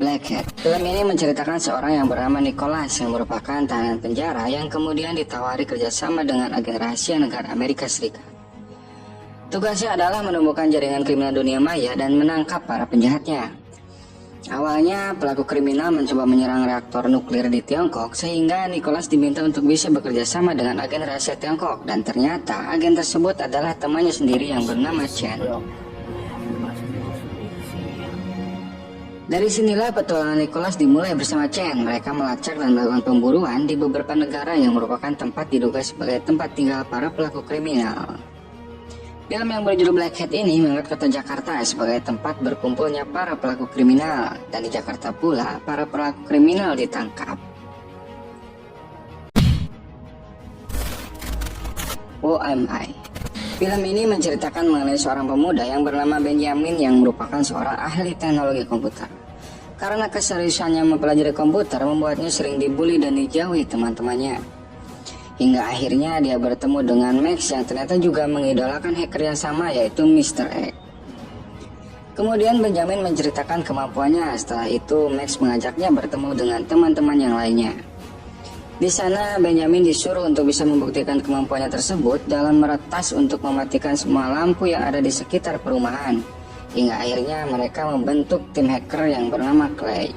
Black Hat. Film ini menceritakan seorang yang bernama Nicholas yang merupakan tahanan penjara yang kemudian ditawari kerjasama dengan agen rahasia negara Amerika Serikat. Tugasnya adalah menemukan jaringan kriminal dunia maya dan menangkap para penjahatnya. Awalnya pelaku kriminal mencoba menyerang reaktor nuklir di Tiongkok sehingga Nicholas diminta untuk bisa bekerja sama dengan agen rahasia Tiongkok, dan ternyata agen tersebut adalah temannya sendiri yang bernama Chen. Dari sinilah petualangan Nicholas dimulai bersama Chen. Mereka melacak dan melakukan pemburuan di beberapa negara yang merupakan tempat diduga sebagai tempat tinggal para pelaku kriminal. Film yang berjudul Black Hat ini mengangkat kota Jakarta sebagai tempat berkumpulnya para pelaku kriminal, dan di Jakarta pula para pelaku kriminal ditangkap. Who Am I? Film ini menceritakan mengenai seorang pemuda yang bernama Benjamin yang merupakan seorang ahli teknologi komputer. Karena keseriusannya mempelajari komputer membuatnya sering dibully dan dijauhi teman-temannya. Hingga akhirnya dia bertemu dengan Max yang ternyata juga mengidolakan hacker yang sama, yaitu Mr. X. Kemudian Benjamin menceritakan kemampuannya. Setelah itu Max mengajaknya bertemu dengan teman-teman yang lainnya. Di sana Benjamin disuruh untuk bisa membuktikan kemampuannya tersebut dalam meretas untuk mematikan semua lampu yang ada di sekitar perumahan. Hingga akhirnya mereka membentuk tim hacker yang bernama Clay.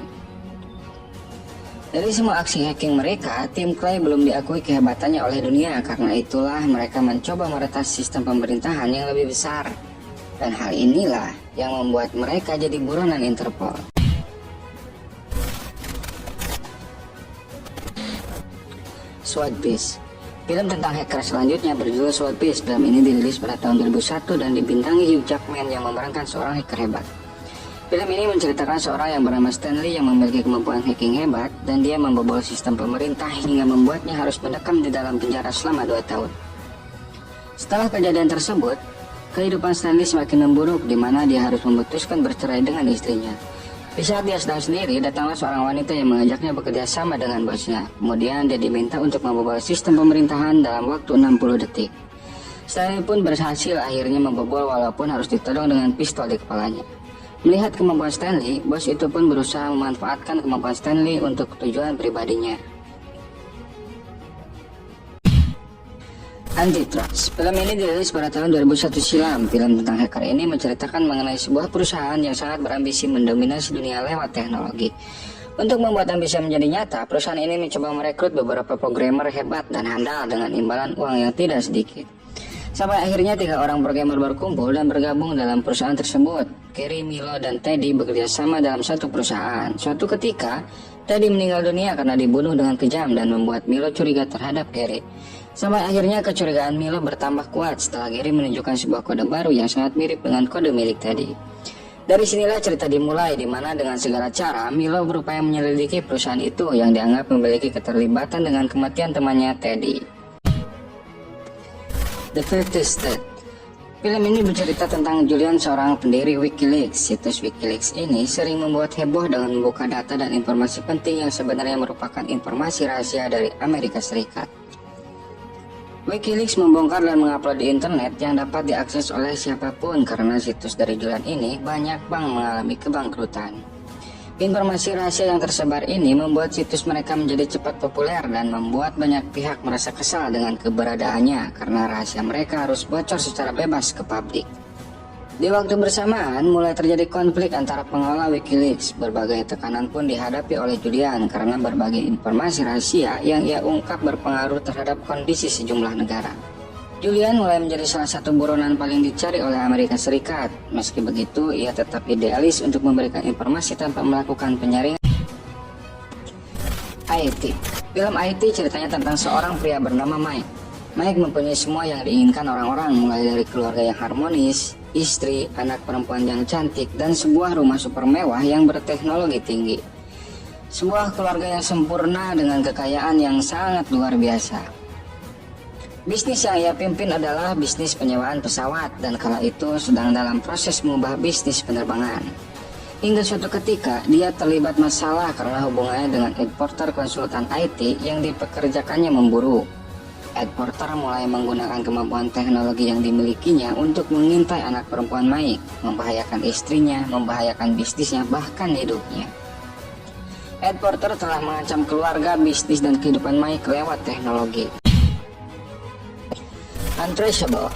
Dari semua aksi hacking mereka, tim Clay belum diakui kehebatannya oleh dunia. Karena itulah mereka mencoba meretas sistem pemerintahan yang lebih besar. Dan hal inilah yang membuat mereka jadi buronan Interpol. SWAT Beast. Film tentang hacker selanjutnya berjudul SWAT Beast. Film ini dirilis pada tahun 2001 dan dibintangi Hugh Jackman yang memerankan seorang hacker hebat. Film ini menceritakan seorang yang bernama Stanley yang memiliki kemampuan hacking hebat, dan dia membobol sistem pemerintah hingga membuatnya harus mendekam di dalam penjara selama 2 tahun. Setelah kejadian tersebut, kehidupan Stanley semakin memburuk, di mana dia harus memutuskan bercerai dengan istrinya. Di saat dia sedang sendiri, datanglah seorang wanita yang mengajaknya bekerja sama dengan bosnya. Kemudian dia diminta untuk membobol sistem pemerintahan dalam waktu 60 detik. Stanley pun berhasil akhirnya membobol walaupun harus ditodong dengan pistol di kepalanya. Melihat kemampuan Stanley, bos itu pun berusaha memanfaatkan kemampuan Stanley untuk tujuan pribadinya. Antitrust. Film ini dirilis pada tahun 2001 silam. Film tentang hacker ini menceritakan mengenai sebuah perusahaan yang sangat berambisi mendominasi dunia lewat teknologi. Untuk membuat ambisi menjadi nyata, perusahaan ini mencoba merekrut beberapa programmer hebat dan handal dengan imbalan uang yang tidak sedikit. Sampai akhirnya 3 orang programmer berkumpul dan bergabung dalam perusahaan tersebut. Gary, Milo, dan Teddy bekerja sama dalam satu perusahaan. Suatu ketika, Teddy meninggal dunia karena dibunuh dengan kejam dan membuat Milo curiga terhadap Gary. Sampai akhirnya kecurigaan Milo bertambah kuat setelah Gary menunjukkan sebuah kode baru yang sangat mirip dengan kode milik Teddy. Dari sinilah cerita dimulai, di mana dengan segala cara Milo berupaya menyelidiki perusahaan itu yang dianggap memiliki keterlibatan dengan kematian temannya Teddy. The 50 State. Film ini bercerita tentang Julian, seorang pendiri WikiLeaks. Situs WikiLeaks ini sering membuat heboh dengan membuka data dan informasi penting yang sebenarnya merupakan informasi rahasia dari Amerika Serikat. WikiLeaks membongkar dan mengupload di internet yang dapat diakses oleh siapapun. Karena situs dari Julian ini, banyak bank mengalami kebangkrutan. Informasi rahasia yang tersebar ini membuat situs mereka menjadi cepat populer dan membuat banyak pihak merasa kesal dengan keberadaannya karena rahasia mereka harus bocor secara bebas ke publik. Di waktu bersamaan, mulai terjadi konflik antara pengelola WikiLeaks. Berbagai tekanan pun dihadapi oleh Julian karena berbagai informasi rahasia yang ia ungkap berpengaruh terhadap kondisi sejumlah negara. Julian mulai menjadi salah satu buronan paling dicari oleh Amerika Serikat. Meski begitu, ia tetap idealis untuk memberikan informasi tanpa melakukan penyaringan. IT. Film IT ceritanya tentang seorang pria bernama Mike. Mike mempunyai semua yang diinginkan orang-orang, mulai dari keluarga yang harmonis, istri, anak perempuan yang cantik, dan sebuah rumah super mewah yang berteknologi tinggi. Sebuah keluarga yang sempurna dengan kekayaan yang sangat luar biasa. Bisnis yang ia pimpin adalah bisnis penyewaan pesawat, dan kala itu sedang dalam proses mengubah bisnis penerbangan. Hingga suatu ketika, dia terlibat masalah karena hubungannya dengan Ed Porter, konsultan IT yang dipekerjakannya memburuk. Ed Porter mulai menggunakan kemampuan teknologi yang dimilikinya untuk mengintai anak perempuan Mike, membahayakan istrinya, membahayakan bisnisnya, bahkan hidupnya. Ed Porter telah mengancam keluarga, bisnis, dan kehidupan Mike lewat teknologi. Untraceable.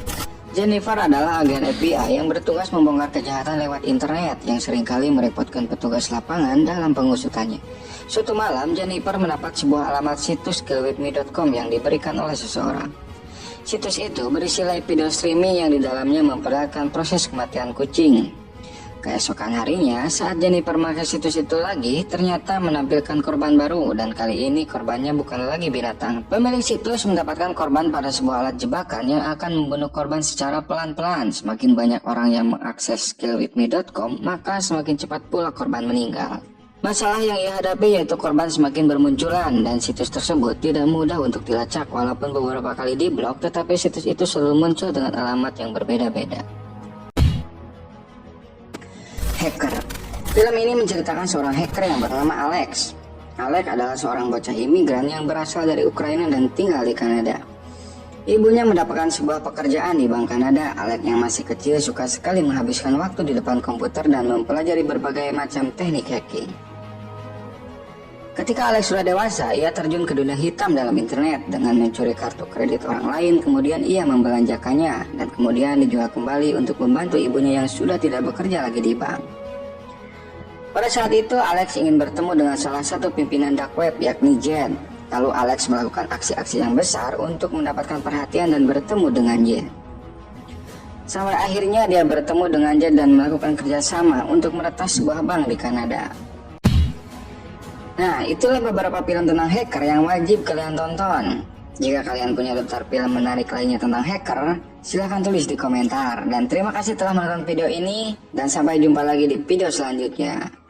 Jennifer adalah agen FBI yang bertugas membongkar kejahatan lewat internet yang seringkali merepotkan petugas lapangan dalam pengusutannya. Suatu malam, Jennifer mendapat sebuah alamat situs killwithme.com yang diberikan oleh seseorang. Situs itu berisi live video streaming yang di dalamnya memperlihatkan proses kematian kucing. Keesokan harinya, saat Jennifer memakai situs itu lagi, ternyata menampilkan korban baru, dan kali ini korbannya bukan lagi binatang. Pemilik situs mendapatkan korban pada sebuah alat jebakan yang akan membunuh korban secara pelan-pelan. Semakin banyak orang yang mengakses killwithme.com, maka semakin cepat pula korban meninggal. Masalah yang ia hadapi yaitu korban semakin bermunculan, dan situs tersebut tidak mudah untuk dilacak. Walaupun beberapa kali diblok, tetapi situs itu selalu muncul dengan alamat yang berbeda-beda. Hacker. Film ini menceritakan seorang hacker yang bernama Alex. Alex adalah seorang bocah imigran yang berasal dari Ukraina dan tinggal di Kanada. Ibunya mendapatkan sebuah pekerjaan di Bank Kanada. Alex yang masih kecil suka sekali menghabiskan waktu di depan komputer dan mempelajari berbagai macam teknik hacking. Ketika Alex sudah dewasa, ia terjun ke dunia hitam dalam internet dengan mencuri kartu kredit orang lain, kemudian ia membelanjakannya, dan kemudian dijual kembali untuk membantu ibunya yang sudah tidak bekerja lagi di bank. Pada saat itu, Alex ingin bertemu dengan salah satu pimpinan dark web, yakni Jen. Lalu Alex melakukan aksi-aksi yang besar untuk mendapatkan perhatian dan bertemu dengan Jen. Sampai akhirnya dia bertemu dengan Jen dan melakukan kerjasama untuk meretas sebuah bank di Kanada. Nah, itulah beberapa film tentang hacker yang wajib kalian tonton. Jika kalian punya daftar film menarik lainnya tentang hacker, silahkan tulis di komentar. Dan terima kasih telah menonton video ini, dan sampai jumpa lagi di video selanjutnya.